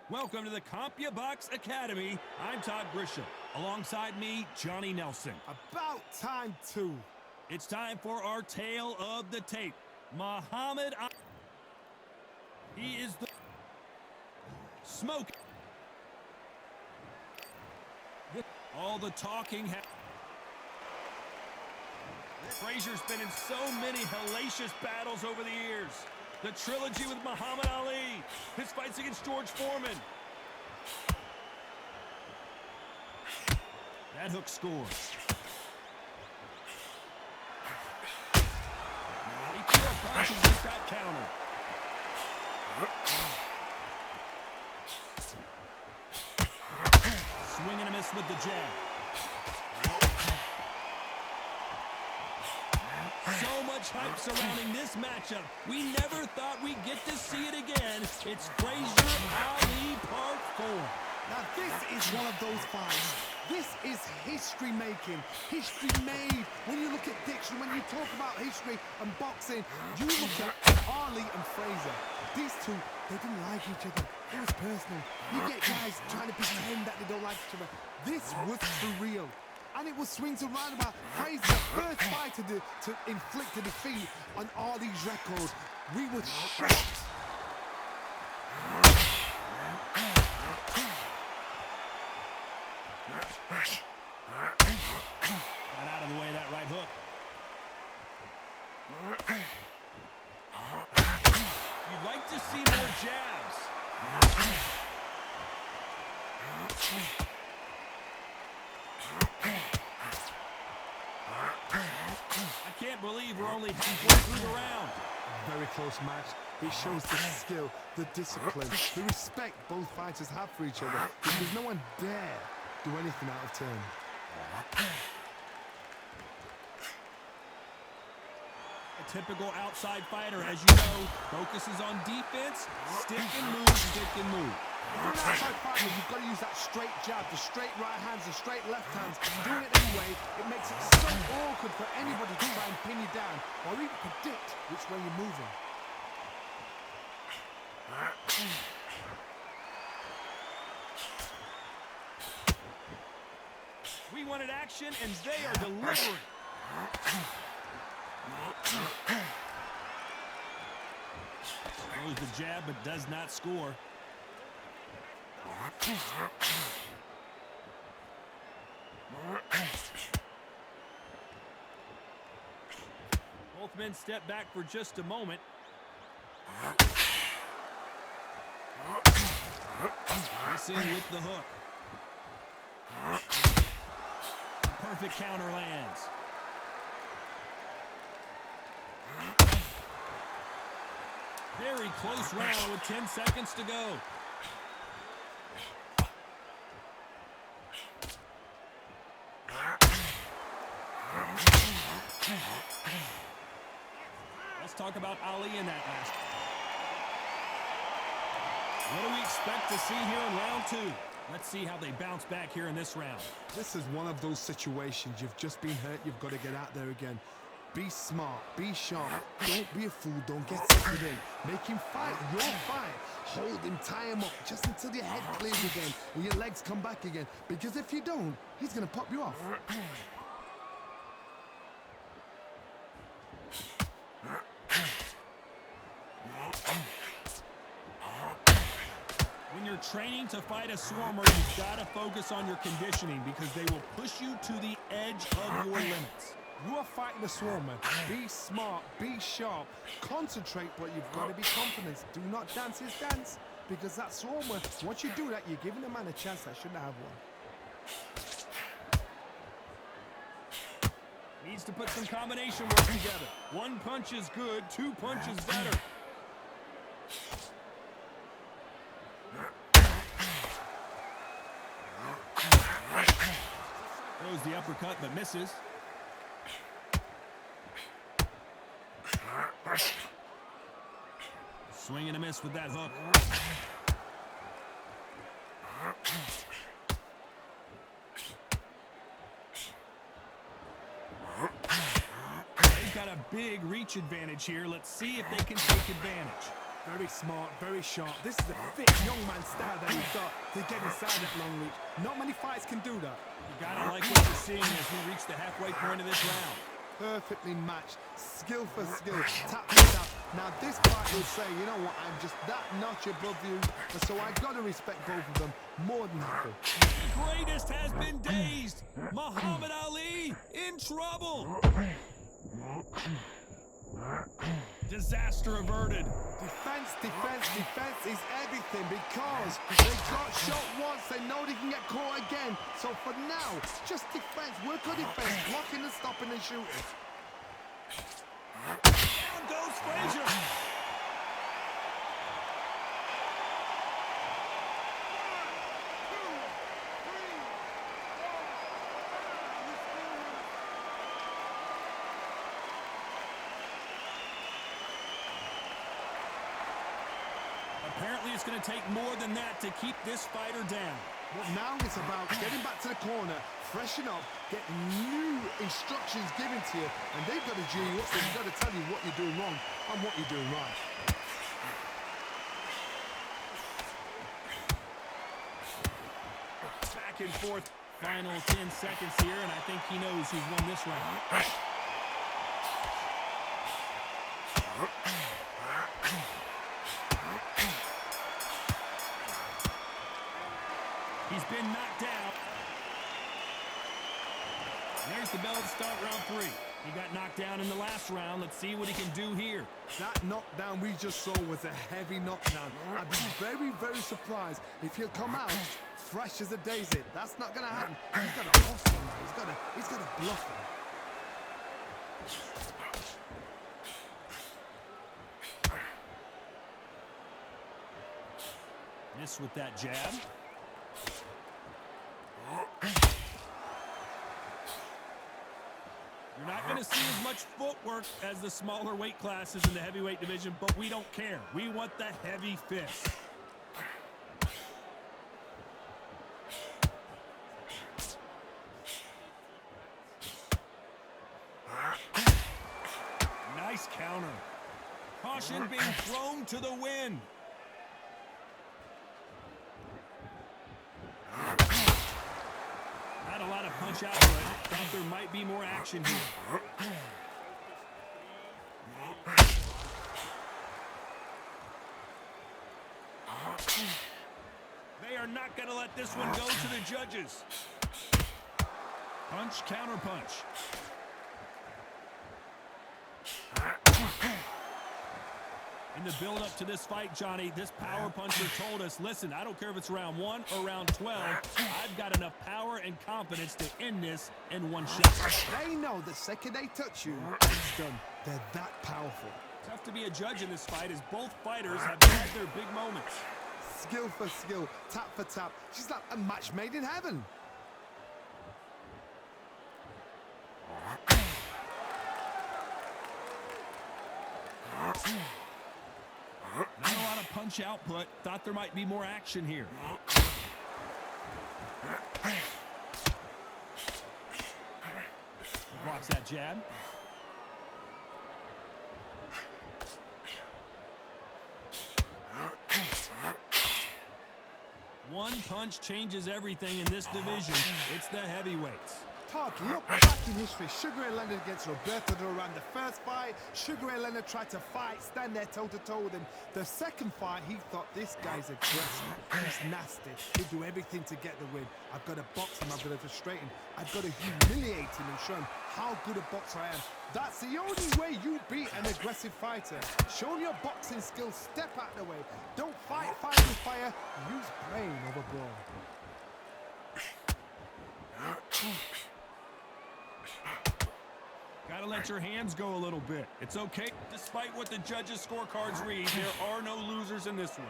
Welcome to the CompuBox Academy. I'm Todd Grisham. Alongside me, Johnny Nelson. About time, too. It's time for our tale of the tape. Muhammad Ali. He is the Smokin. All the talking. Frazier's been in so many hellacious battles over the years. The trilogy with Muhammad Ali. His fights against George Foreman. That hook scores. He threw a punch and just got countered. Swing and a miss with the jab. So much hype surrounding this matchup. We never thought we'd get to see it again. It's Frazier Ali Part 4. Now this is one of those fights. This is history making. History made. When you look at dictionary, when you talk about history and boxing, you look at Ali and Frazier. These two, they didn't like each other. It was personal. You get guys trying to pretend that they don't like each other. This was surreal. And it was swings and roundabout. Frazier, first fighter to inflict a defeat on Ali's record. We were shocked. Got out of the way of that right hook. You'd like to see more jabs. I can't believe we're only halfway through the round. Very close match. It shows the skill, the discipline, the respect both fighters have for each other, because no one dare do anything out of turn. A typical outside fighter, as you know, focuses on defense, stick and move, stick and move. If you're an outside fighter, you've got to use that straight jab, the straight right hands, the straight left hands. Doing it anyway, it makes it so awkward for anybody to try and pin you down or even predict which way you're moving. We wanted action, and they are delivering. Throws the jab, but does not score. Both men step back for just a moment. Missing with the hook. Perfect counter lands. Very close round with 10 seconds to go. Let's talk about Ali in that last. What do we expect to see here in round 2? Let's see how they bounce back here in this round. This is one of those situations. You've just been hurt. You've got to get out there again. Be smart. Be sharp. Don't be a fool. Don't get suckered in. Make him fight your fight. Hold him. Tie him up just until your head clears again and your legs come back again. Because if you don't, he's going to pop you off. When you're training to fight a swarmer, you've got to focus on your conditioning because they will push you to the edge of your limits. You are fighting a swarmer. Be smart, be sharp, concentrate, but you've got to be confident. Do not dance his dance, because that swarmer, once you do that, you're giving a man a chance that shouldn't have one. Needs to put some combination work together. One punch is good, 2 punches better. Throws the uppercut but misses. Swing and a miss with that hook. They've got a big reach advantage here. Let's see if they can take advantage. Very smart, very sharp. This is a fit young man style that he's got to get inside that long reach. Not many fights can do that. You gotta like what you're seeing as we reach the halfway point of this round. Perfectly matched, skill for skill, tap for tap. Now this fight will say, you know what, I'm just that notch above you, and so I gotta respect both of them more than happy. The greatest has been dazed. Muhammad Ali in trouble. Disaster averted. Defense, defense, defense is everything because they got shot once, they know they can get caught again. So for now, just defense, work on defense, blocking and stopping and shooting. Down goes Frazier. Apparently, it's going to take more than that to keep this fighter down. Well, now it's about getting back to the corner, freshen up, get new instructions given to you, and they've got to G you up, so they've got to tell you what you're doing wrong and what you're doing right. Back and forth, final 10 seconds here, and I think he knows who's won this round. He's been knocked out. There's the bell to start round 3. He got knocked down in the last round. Let's see what he can do here. That knockdown we just saw was a heavy knockdown. I'd be very, very surprised if he'll come out fresh as a daisy. That's not going to happen. He's got to hustle now. He's got to bluff him. Miss with that jab. You're not going to see as much footwork as the smaller weight classes in the heavyweight division, but we don't care. We want the heavy fist. Nice counter. Caution being thrown to the wind. Not a lot of punch out, but thought there might be more action here. They are not going to let this one go to the judges. Punch, counter punch. In the build-up to this fight, Johnny, this power puncher told us, listen, I don't care if it's round 1 or round 12, I've got enough power and confidence to end this in one shot. They know the second they touch you, it's done. They're that powerful. Tough to be a judge in this fight as both fighters have had their big moments. Skill for skill, tap for tap. She's like a match made in heaven. Not a lot of punch output. Thought there might be more action here. Blocks that jab. One punch changes everything in this division. It's the heavyweights. Todd, look back in history. Sugar Ray Leonard against Roberto Duran. The first fight, Sugar Ray Leonard tried to fight, stand there toe-to-toe with him. The second fight, he thought, this guy's aggressive. He's nasty. He'll do everything to get the win. I've got to box him. I've got to frustrate him. I've got to humiliate him and show him how good a boxer I am. That's the only way you beat an aggressive fighter. Show him your boxing skills. Step out the way. Don't fight with fire. Use brain over brawn. Gotta let your hands go a little bit. It's okay. Despite what the judges' scorecards read, there are no losers in this one.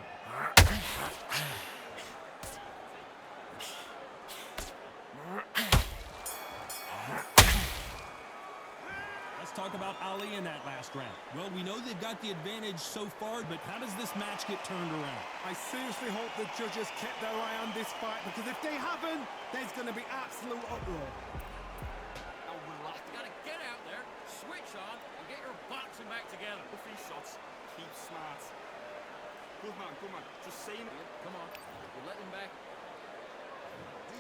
Let's talk about Ali in that last round. Well, we know they've got the advantage so far, but how does this match get turned around? I seriously hope the judges kept their eye on this fight, because if they haven't, there's going to be absolute uproar. Switch on and get your boxing back together. With these shots, keep smart. Good man. Just saying it. Come on. We're letting him back.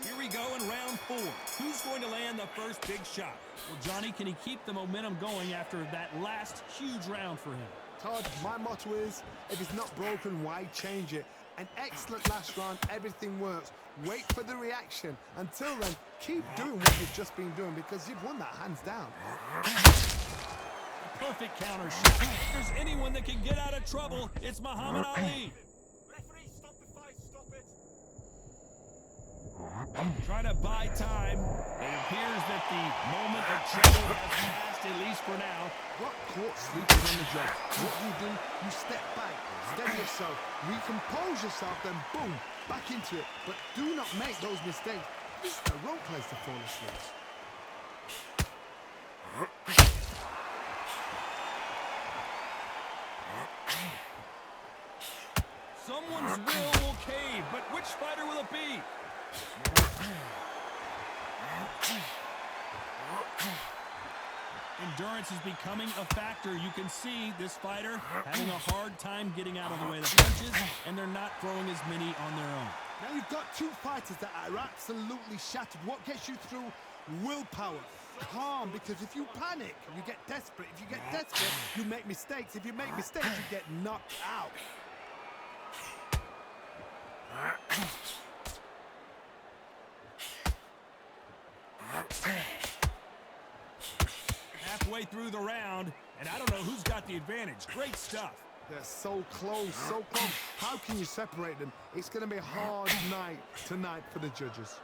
Here we go in round 4. Who's going to land the first big shot? Well, Johnny, can he keep the momentum going after that last huge round for him? Todd, my motto is, if it's not broken, why change it? An excellent last round, everything works. Wait for the reaction. Until then, keep doing what you've just been doing because you've won that hands down. Perfect counter shot. If there's anyone that can get out of trouble, it's Muhammad Ali. Referee, stop the fight. Stop it. Trying to buy time. It appears that the moment of trouble has passed, at least for now. Got caught sleeping on the job. What do? You step back, steady yourself, recompose yourself, then boom, back into it. But do not make those mistakes. This is the wrong place to fall asleep. Someone's will cave, but which fighter will it be? Endurance is becoming a factor. You can see this fighter having a hard time getting out of the way of the punches, and they're not throwing as many on their own. Now you've got two fighters that are absolutely shattered. What gets you through? Willpower. Calm, because if you panic, you get desperate. If you get desperate, you make mistakes. If you make mistakes, you get knocked out. Halfway through the round, and I don't know who's got the advantage. Great stuff. They're so close, so close. How can you separate them? It's going to be a hard night tonight for the judges.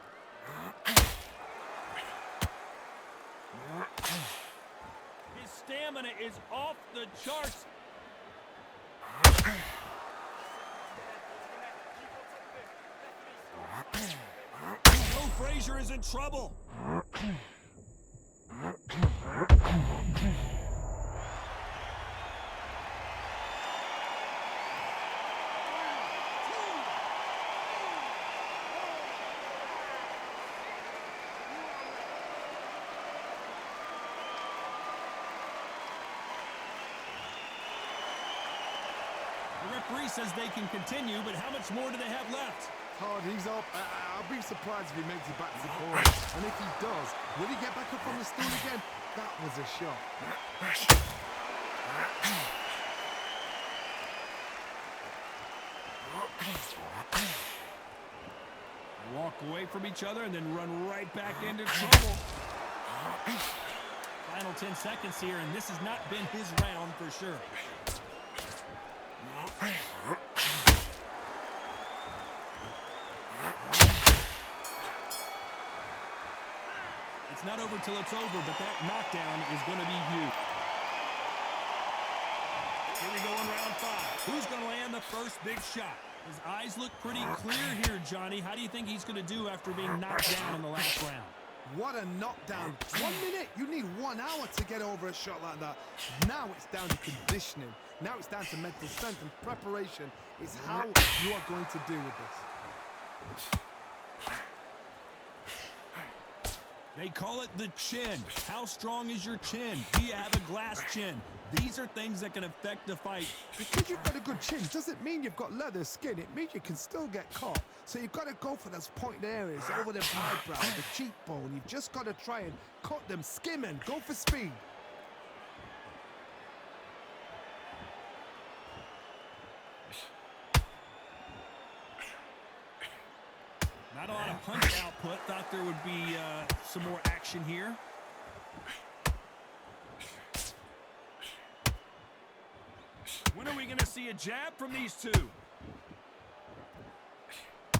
His stamina is off the charts. Joe Frazier is in trouble. The referee says they can continue, but how much more do they have left? Todd, he's up. I'll be surprised if he makes it back to the corner. And if he does, will he get back up on the stool again? That was a shot. They walk away from each other and then run right back into trouble. Final 10 seconds here, and this has not been his round for sure. It's not over till it's over, but that knockdown is going to be huge. Here we go in round 5. Who's going to land the first big shot? His eyes look pretty clear here, Johnny. How do you think he's going to do after being knocked down in the last round? What a knockdown. 1 minute. You need 1 hour to get over a shot like that. Now it's down to conditioning. Now it's down to mental strength and preparation. It's how you are going to deal with this. They call it the chin. How strong is your chin? Do you have a glass chin? These are things that can affect the fight. Because you've got a good chin doesn't mean you've got leather skin. It means you can still get caught. So you've got to go for those pointed areas over the eyebrow, the cheekbone. You've just got to try and cut them, skim and go for speed. Not a lot of punch output. Thought there would be some more action here. When are we going to see a jab from these two?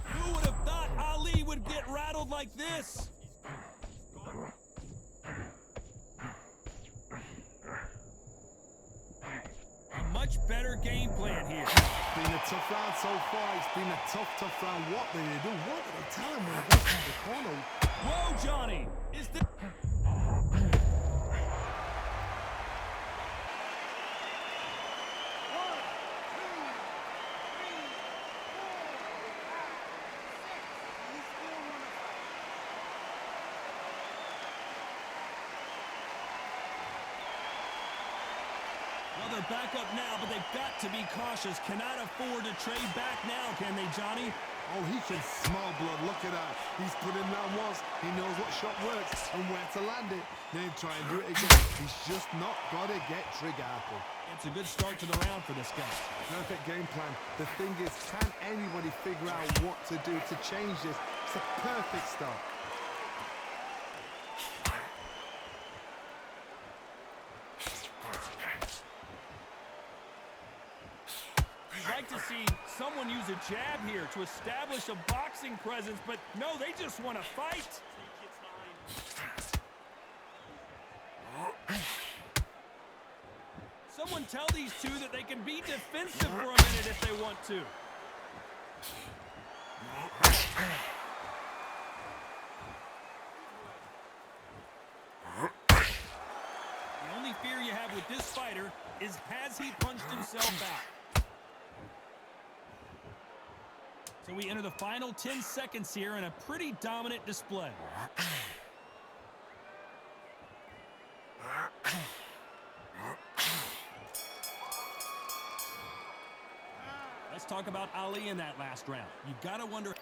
Who would have thought Ali would get rattled like this? A much better game plan here. It's been a tough round so far. It's been a tough round. What did they do? What did they tell him when he gets to the corner? Whoa, Johnny! Is this... Well, they're back up now, but they've got to be cautious. Cannot afford to trade back now, can they, Johnny? Oh, he can smell blood. Look at that. He's put him down once. He knows what shot works and where to land it. Then try and do it again. He's just not got to get trigger happy. It's a good start to the round for this guy. Perfect game plan. The thing is, can anybody figure out what to do to change this? It's a perfect start. You'd like to see someone use a jab here to establish a boxing presence, but no, they just want to fight. Someone tell these two that they can be defensive for a minute if they want to. The only fear you have with this fighter is, has he punched himself out? So we enter the final 10 seconds here in a pretty dominant display. Let's talk about Ali in that last round. You gotta wonder.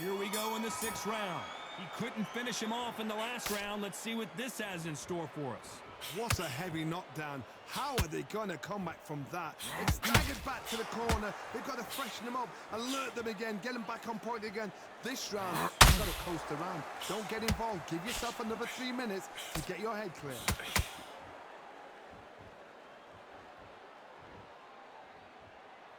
Here we go in the 6th round. He couldn't finish him off in the last round. Let's see what this has in store for us. What a heavy knockdown. How are they going to come back from that? It's staggered back to the corner. They've got to freshen them up, alert them again, get them back on point again. This round, you've got to coast around. Don't get involved. Give yourself another 3 minutes to get your head clear.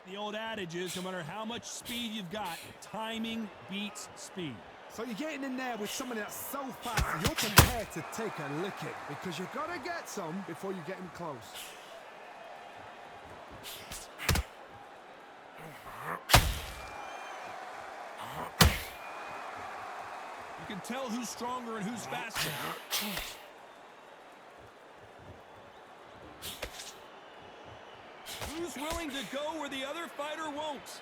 The old adage is, no matter how much speed you've got, timing beats speed. So you're getting in there with somebody that's so fast, you're prepared to take a licking because you've got to get some before you get him close. You can tell who's stronger and who's faster. Who's willing to go where the other fighter won't?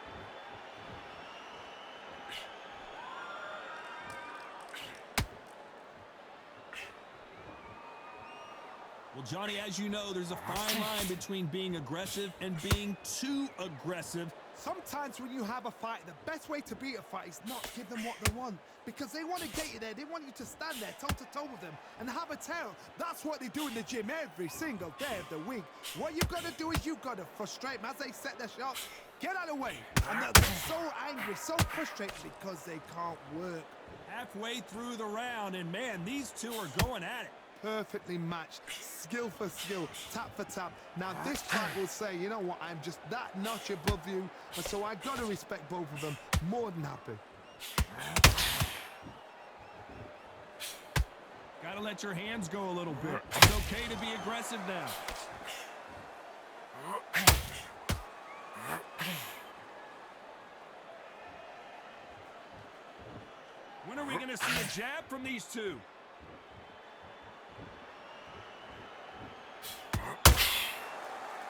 Well, Johnny, as you know, there's a fine line between being aggressive and being too aggressive. Sometimes when you have a fight, the best way to beat a fight is not give them what they want. Because they want to get you there. They want you to stand there toe-to-toe with them and have a tear. That's what they do in the gym every single day of the week. What you've got to do is you've got to frustrate them as they set their shots. Get out of the way. And they'll get so angry, so frustrated because they can't work. Halfway through the round, and man, these two are going at it. Perfectly matched, skill for skill, tap for tap. Now this fight will say, you know what, I'm just that notch above you, and so I got to respect both of them. More than happy. Gotta let your hands go a little bit. It's okay to be aggressive now. When are we gonna see a jab from these two?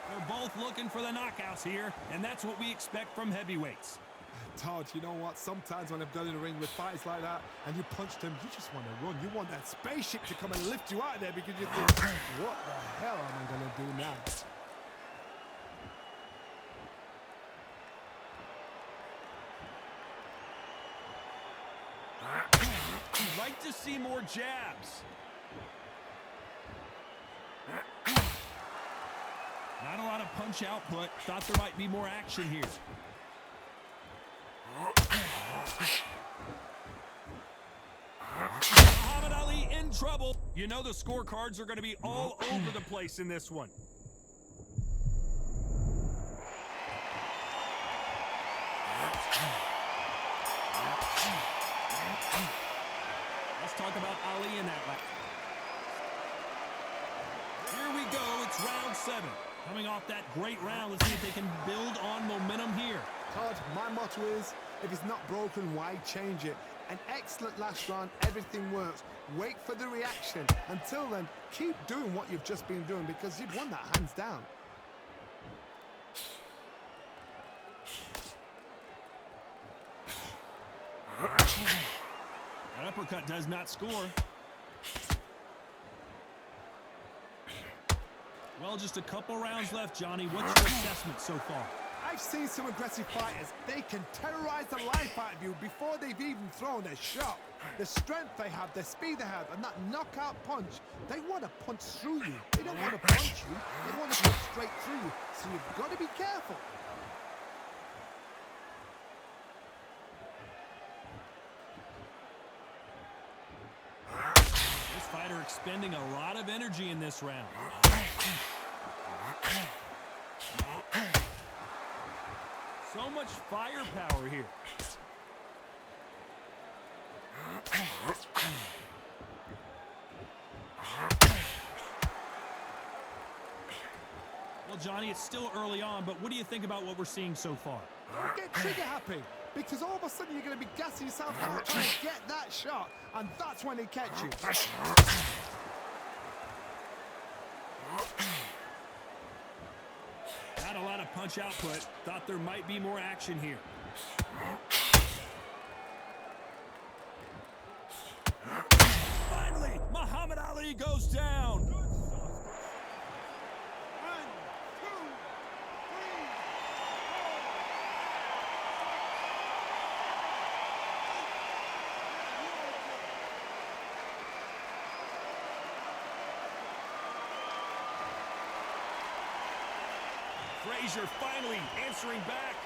They're both looking for the knockouts here, and that's what we expect from heavyweights. Todd, you know what? Sometimes when I've done in the ring with fights like that, and you punched him, you just want to run. You want that spaceship to come and lift you out of there because you think, what the hell am I going to do now? You'd like to see more jabs. Not a lot of punch output. Thought there might be more action here. Muhammad Ali in trouble. You know the scorecards are going to be all over the place in this one. Let's talk about Ali in that lap. Here we go. It's round 7. Coming off that great round, let's see if they can build on momentum here. Todd, my motto is, if it's not broken, why change it? An excellent last round, everything works. Wait for the reaction. Until then, keep doing what you've just been doing because you've won that hands down. That uppercut does not score. Well, just a couple rounds left, Johnny. What's your assessment so far? I've seen some aggressive fighters. They can terrorize the life out of you before they've even thrown a shot. The strength they have, the speed they have, and that knockout punch, they want to punch through you. They don't want to punch you. They want to punch straight through you. So you've got to be careful. This fighter expending a lot of energy in this round. So much firepower here. Well, Johnny, it's still early on, but what do you think about what we're seeing so far? Don't get trigger happy, because all of a sudden you're going to be gassing yourself out trying to get that shot, and that's when they catch you. Not a lot of punch output. Thought there might be more action here. Finally, Muhammad Ali goes down. Frazier finally answering back.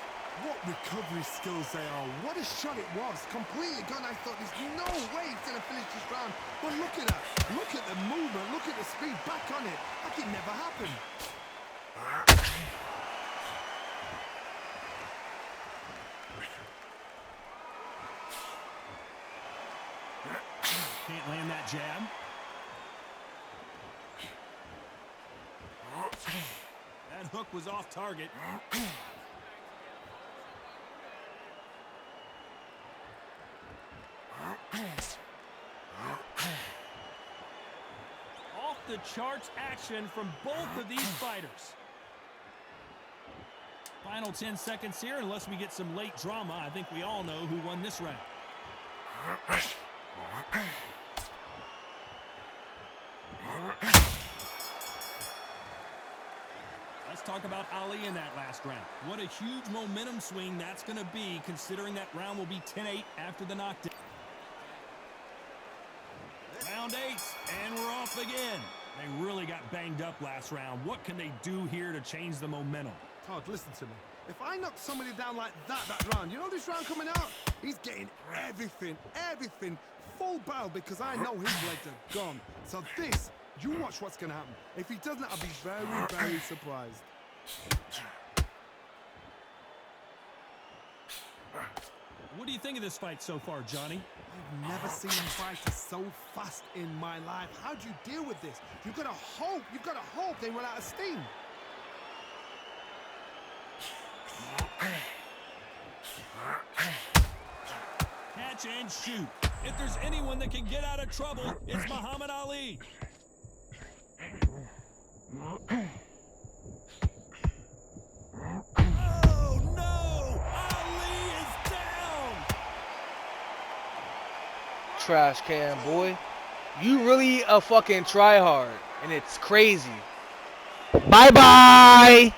What recovery skills they are. What a shot it was. Completely gone. I thought there's no way he's going to finish this round. But look at that. Look at the movement. Look at the speed. Back on it. Like it never happened. Can't land that jab. That hook was off target. Off the charts action from both of these fighters. Final 10 seconds here, unless we get some late drama. I think we all know who won this round. Let's talk about Ali in that last round. What a huge momentum swing that's going to be, considering that round will be 10-8 after the knockdown. Round 8, and we're off again. They really got banged up last round. What can they do here to change the momentum? Todd, listen to me. If I knock somebody down like that round, you know this round coming out? He's getting everything, full barrel, because I know his legs are gone. So this, you watch what's going to happen. If he doesn't, I'll be very, very surprised. What do you think of this fight so far, Johnny? I've never seen him fight so fast in my life. How do you deal with this? You've got to hope they run out of steam. Catch and shoot. If there's anyone that can get out of trouble, it's Muhammad Ali. Oh, no! Ali is down! Trash can, boy. You really a fucking tryhard, and it's crazy. Bye-bye!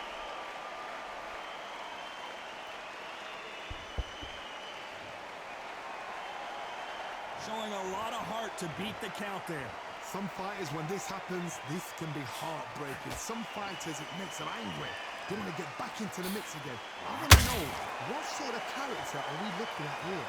Showing a lot of heart to beat the count there. Some fighters, when this happens, this can be heartbreaking. Some fighters, it makes them angry. They want to get back into the mix again. I want to know, what sort of character are we looking at here?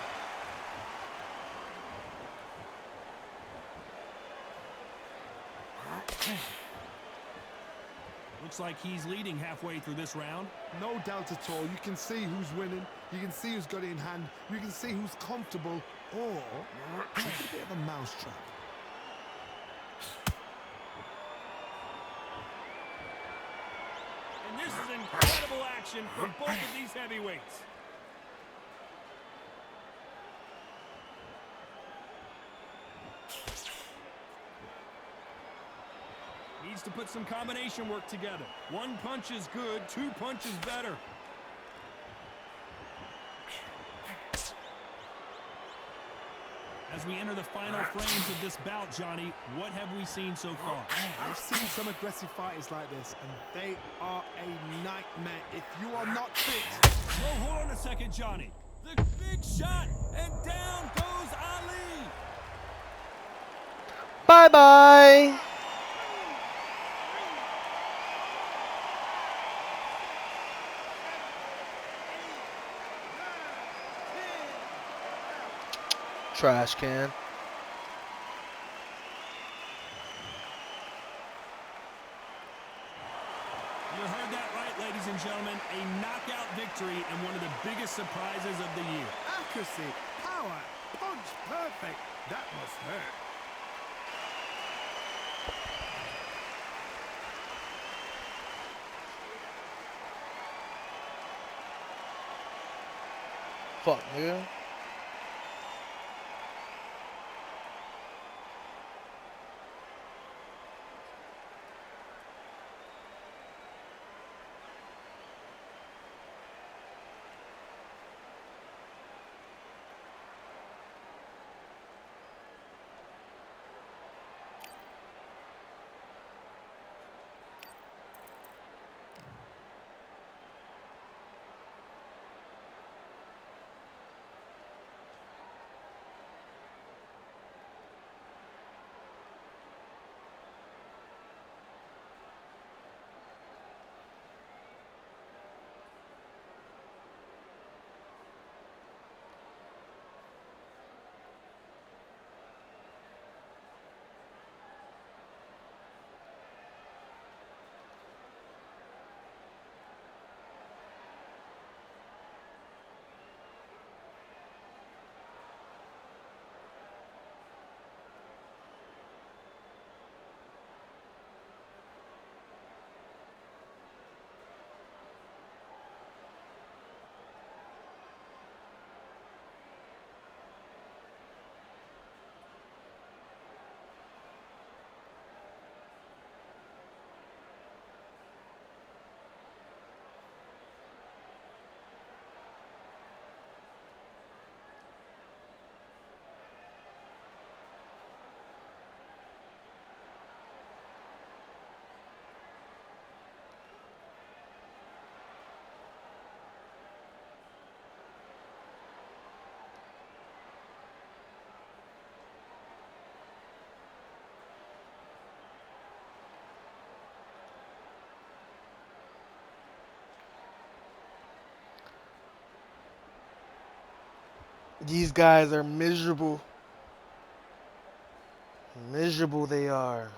Looks like he's leading halfway through this round. No doubt at all. You can see who's winning. You can see who's got it in hand. You can see who's comfortable. Or it's a bit of a mousetrap. And this is incredible action from both of these heavyweights. Needs to put some combination work together. One punch is good, two punches better. As As we enter the final frames of this bout, Johnny, what have we seen so far? I've seen some aggressive fighters like this, and they are a nightmare if you are not fit. Whoa, hold on a second, Johnny. The big shot, and down goes Ali. Bye-bye. Trash can. You heard that right, ladies and gentlemen. A knockout victory and one of the biggest surprises of the year. Accuracy, power, punch, perfect. That must hurt. Fuck, nigga. These guys are miserable. Miserable they are.